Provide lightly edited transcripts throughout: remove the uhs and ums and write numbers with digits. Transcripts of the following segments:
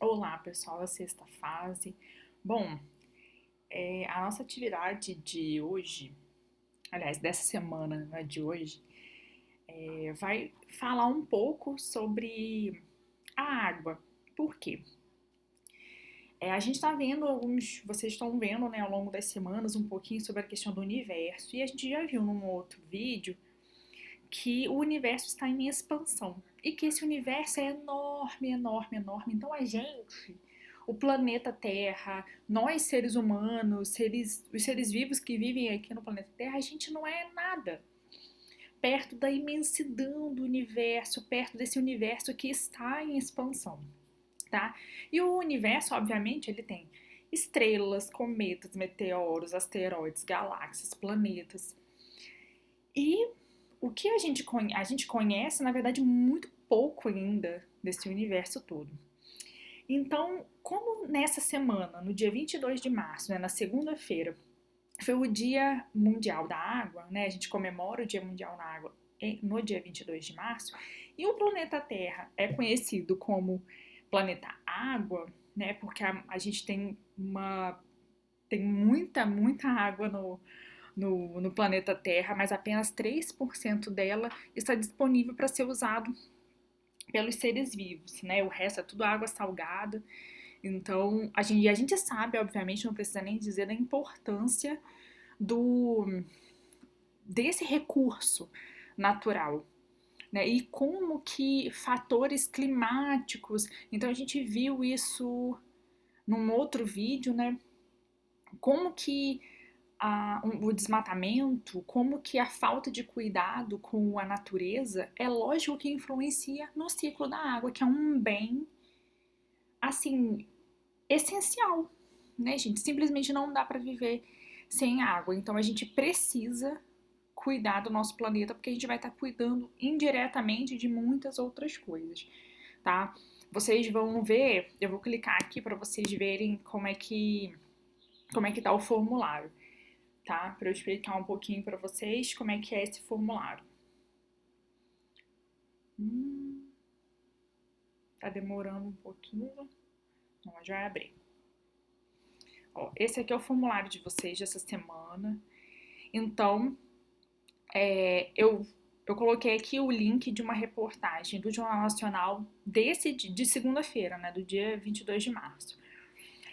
Olá, pessoal, a sexta fase. Bom, a nossa atividade de hoje, aliás, dessa semana, não é de hoje, vai falar um pouco sobre a água. Por quê? A gente está vendo vocês estão vendo, né, ao longo das semanas um pouquinho sobre a questão do universo, e a gente já viu num outro vídeo que o universo está em expansão e que esse universo é enorme, enorme, enorme. Então a gente, o planeta Terra, nós seres humanos, os seres vivos que vivem aqui no planeta Terra, a gente não é nada perto da imensidão do universo, perto desse universo que está em expansão, tá? E o universo, obviamente, ele tem estrelas, cometas, meteoros, asteroides, galáxias, planetas. E o que a gente conhece, na verdade, muito pouco ainda desse universo todo. Então, como nessa semana, no dia 22 de março, né, na segunda-feira, foi o Dia Mundial da Água, né, a gente comemora o Dia Mundial da Água no dia 22 de março, e o planeta Terra é conhecido como planeta Água, né, porque a gente tem muita água no planeta Terra, mas apenas 3% dela está disponível para ser usado pelos seres vivos, né? O resto é tudo água salgada. Então, a gente sabe, obviamente, não precisa nem dizer da importância do desse recurso natural, né? E como que fatores climáticos. Então, a gente viu isso num outro vídeo, né? Como que o desmatamento, como que a falta de cuidado com a natureza é lógico que influencia no ciclo da água, que é um bem, assim, essencial, né, gente? Simplesmente não dá para viver sem água. Então a gente precisa cuidar do nosso planeta, porque a gente vai estar cuidando indiretamente de muitas outras coisas, tá? Vocês vão ver, eu vou clicar aqui para vocês verem como é que tá o formulário, tá? Para eu explicar um pouquinho para vocês como é que é esse formulário. Hum, tá demorando um pouquinho. Não, já vai abrir. Ó, esse aqui é o formulário de vocês dessa semana. Então, eu coloquei aqui o link de uma reportagem do Jornal Nacional de segunda-feira, né, do dia 22 de março.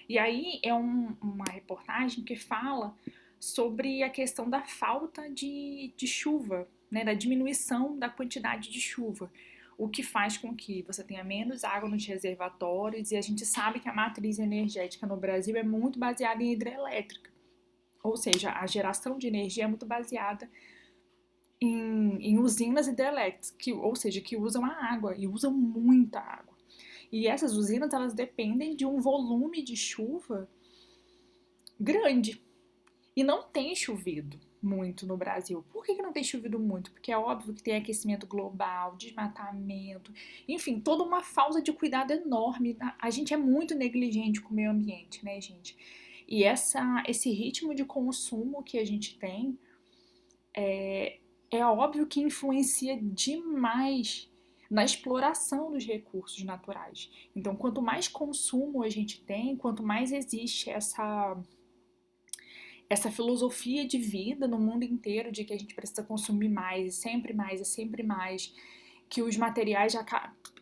E aí é uma reportagem que fala sobre a questão da falta de chuva, né, da diminuição da quantidade de chuva, o que faz com que você tenha menos água nos reservatórios, e a gente sabe que a matriz energética no Brasil é muito baseada em hidrelétrica, ou seja, a geração de energia é muito baseada em usinas hidrelétricas, ou seja, que usam a água, e usam muita água. E essas usinas, elas dependem de um volume de chuva grande. E não tem chovido muito no Brasil. Por que não tem chovido muito? Porque é óbvio que tem aquecimento global, desmatamento, enfim, toda uma falta de cuidado enorme. A gente é muito negligente com o meio ambiente, né, gente? E esse ritmo de consumo que a gente tem é óbvio que influencia demais na exploração dos recursos naturais. Então, quanto mais consumo a gente tem, quanto mais existe essa filosofia de vida no mundo inteiro de que a gente precisa consumir mais, e sempre mais, e sempre mais, que os materiais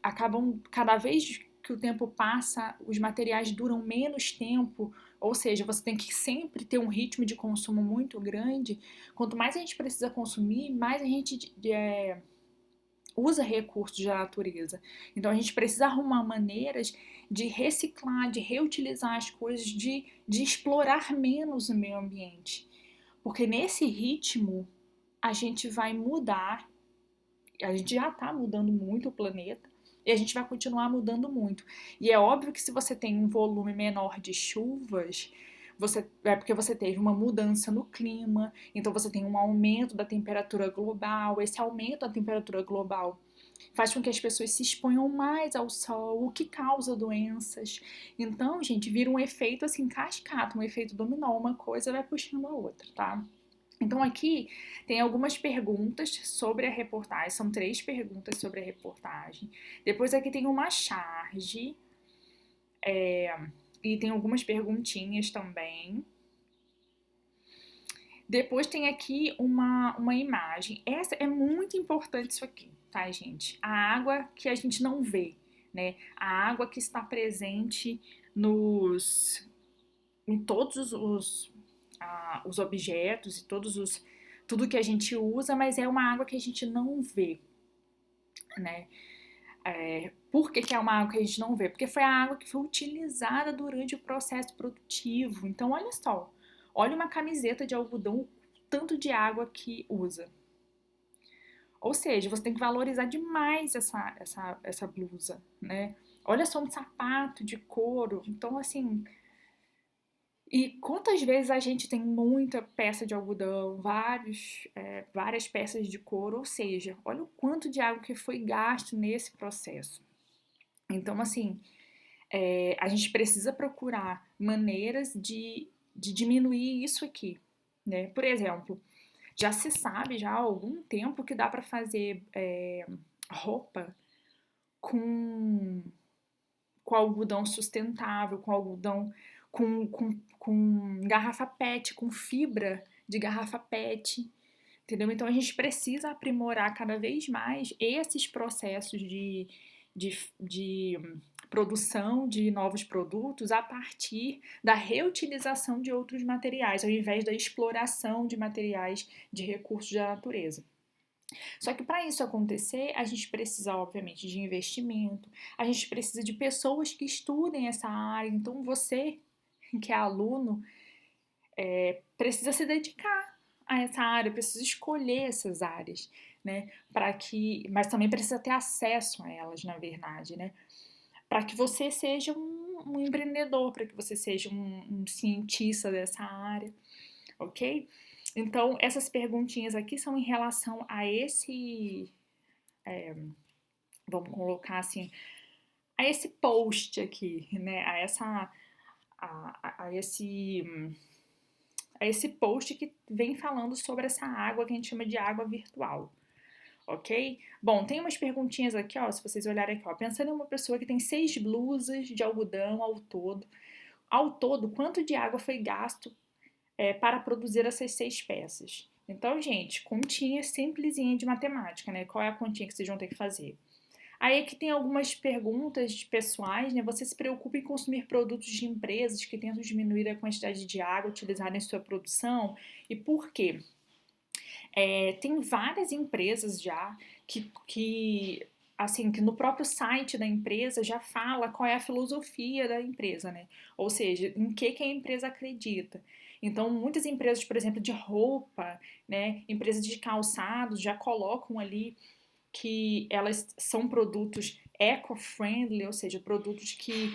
acabam, cada vez que o tempo passa, os materiais duram menos tempo, ou seja, você tem que sempre ter um ritmo de consumo muito grande. Quanto mais a gente precisa consumir, mais a gente usa recursos da natureza. Então a gente precisa arrumar maneiras de reciclar, de reutilizar as coisas, de explorar menos o meio ambiente. Porque nesse ritmo a gente vai mudar, a gente já está mudando muito o planeta e a gente vai continuar mudando muito. E é óbvio que se você tem um volume menor de chuvas, é porque você teve uma mudança no clima, então você tem um aumento da temperatura global. Esse aumento da temperatura global faz com que as pessoas se exponham mais ao sol, o que causa doenças. Então, gente, vira um efeito assim cascata, um efeito dominó, uma coisa vai puxando a outra, tá? Então aqui tem algumas perguntas sobre a reportagem, são 3 perguntas sobre a reportagem. Depois aqui tem uma charge E tem algumas perguntinhas também. Depois tem aqui uma imagem. Essa é muito importante isso aqui, tá, gente? A água que a gente não vê, né? A água que está presente em todos os objetos e tudo que a gente usa, mas é uma água que a gente não vê, né? Por que é uma água que a gente não vê? Porque foi a água que foi utilizada durante o processo produtivo. Então, olha só, olha uma camiseta de algodão, o tanto de água que usa. Ou seja, você tem que valorizar demais essa blusa, né? Olha só um sapato de couro. Então, assim, e quantas vezes a gente tem muita peça de algodão, várias peças de couro, ou seja, olha o quanto de água que foi gasto nesse processo. Então, assim, a gente precisa procurar maneiras de diminuir isso aqui, né? Por exemplo, já se sabe já há algum tempo que dá para fazer roupa com, com algodão sustentável, com algodão com garrafa PET, com fibra de garrafa PET, entendeu? Então a gente precisa aprimorar cada vez mais esses processos de produção de novos produtos a partir da reutilização de outros materiais, ao invés da exploração de materiais de recursos da natureza. Só que para isso acontecer, a gente precisa, obviamente, de investimento, a gente precisa de pessoas que estudem essa área. Então, você que é aluno precisa se dedicar a essa área, precisa escolher essas áreas, né? Mas também precisa ter acesso a elas, na verdade, né? Para que você seja um empreendedor, para que você seja um cientista dessa área, ok? Então, essas perguntinhas aqui são em relação a vamos colocar assim, a esse post aqui, né? A esse post que vem falando sobre essa água que a gente chama de água virtual, ok? Bom, tem umas perguntinhas aqui, ó, se vocês olharem aqui, ó, pensando em uma pessoa que tem 6 blusas de algodão ao todo, quanto de água foi gasto para produzir essas 6 peças? Então, gente, continha simplesinha de matemática, né? Qual é a continha que vocês vão ter que fazer? Aí aqui tem algumas perguntas pessoais, né? Você se preocupa em consumir produtos de empresas que tentam diminuir a quantidade de água utilizada em sua produção? E por quê? Tem várias empresas já que no próprio site da empresa já fala qual é a filosofia da empresa, né? Ou seja, em que a empresa acredita. Então, muitas empresas, por exemplo, de roupa, né, empresas de calçados já colocam ali que elas são produtos eco-friendly, ou seja, produtos que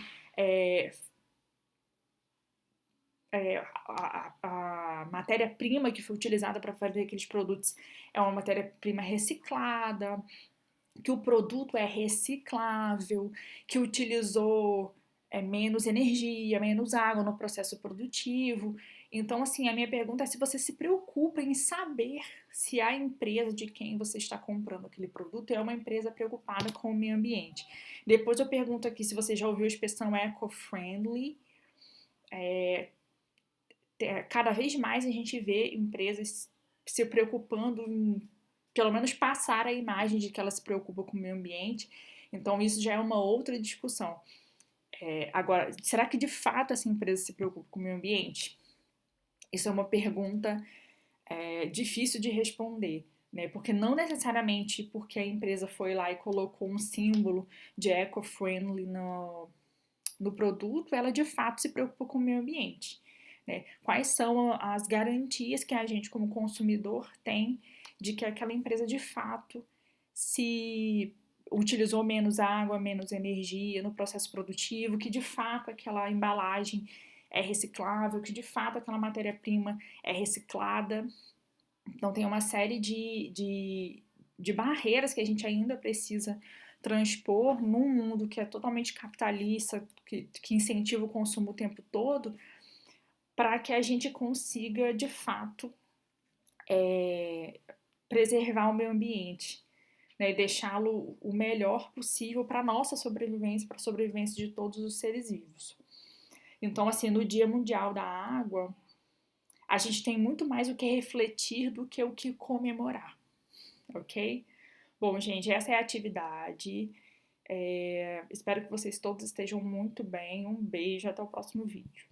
a matéria-prima que foi utilizada para fazer aqueles produtos é uma matéria-prima reciclada, que o produto é reciclável, que utilizou menos energia, menos água no processo produtivo. Então, assim, a minha pergunta é se você se preocupa em saber se a empresa de quem você está comprando aquele produto é uma empresa preocupada com o meio ambiente. Depois eu pergunto aqui se você já ouviu a expressão eco-friendly. Cada vez mais a gente vê empresas se preocupando em, pelo menos, passar a imagem de que ela se preocupa com o meio ambiente. Então, isso já é uma outra discussão. Agora, será que de fato essa empresa se preocupa com o meio ambiente? Isso é uma pergunta difícil de responder, né? Porque não necessariamente porque a empresa foi lá e colocou um símbolo de eco-friendly no produto, ela de fato se preocupa com o meio ambiente. Né? Quais são as garantias que a gente, como consumidor, tem de que aquela empresa de fato se utilizou menos água, menos energia no processo produtivo, que de fato aquela embalagem é reciclável, que de fato aquela matéria-prima é reciclada. Então, tem uma série de barreiras que a gente ainda precisa transpor num mundo que é totalmente capitalista, que incentiva o consumo o tempo todo, para que a gente consiga, de fato, preservar o meio ambiente. né, e deixá-lo o melhor possível para a nossa sobrevivência, para a sobrevivência de todos os seres vivos. Então, assim, no Dia Mundial da Água, a gente tem muito mais o que refletir do que o que comemorar, ok? Bom, gente, essa é a atividade. Espero que vocês todos estejam muito bem. Um beijo, até o próximo vídeo.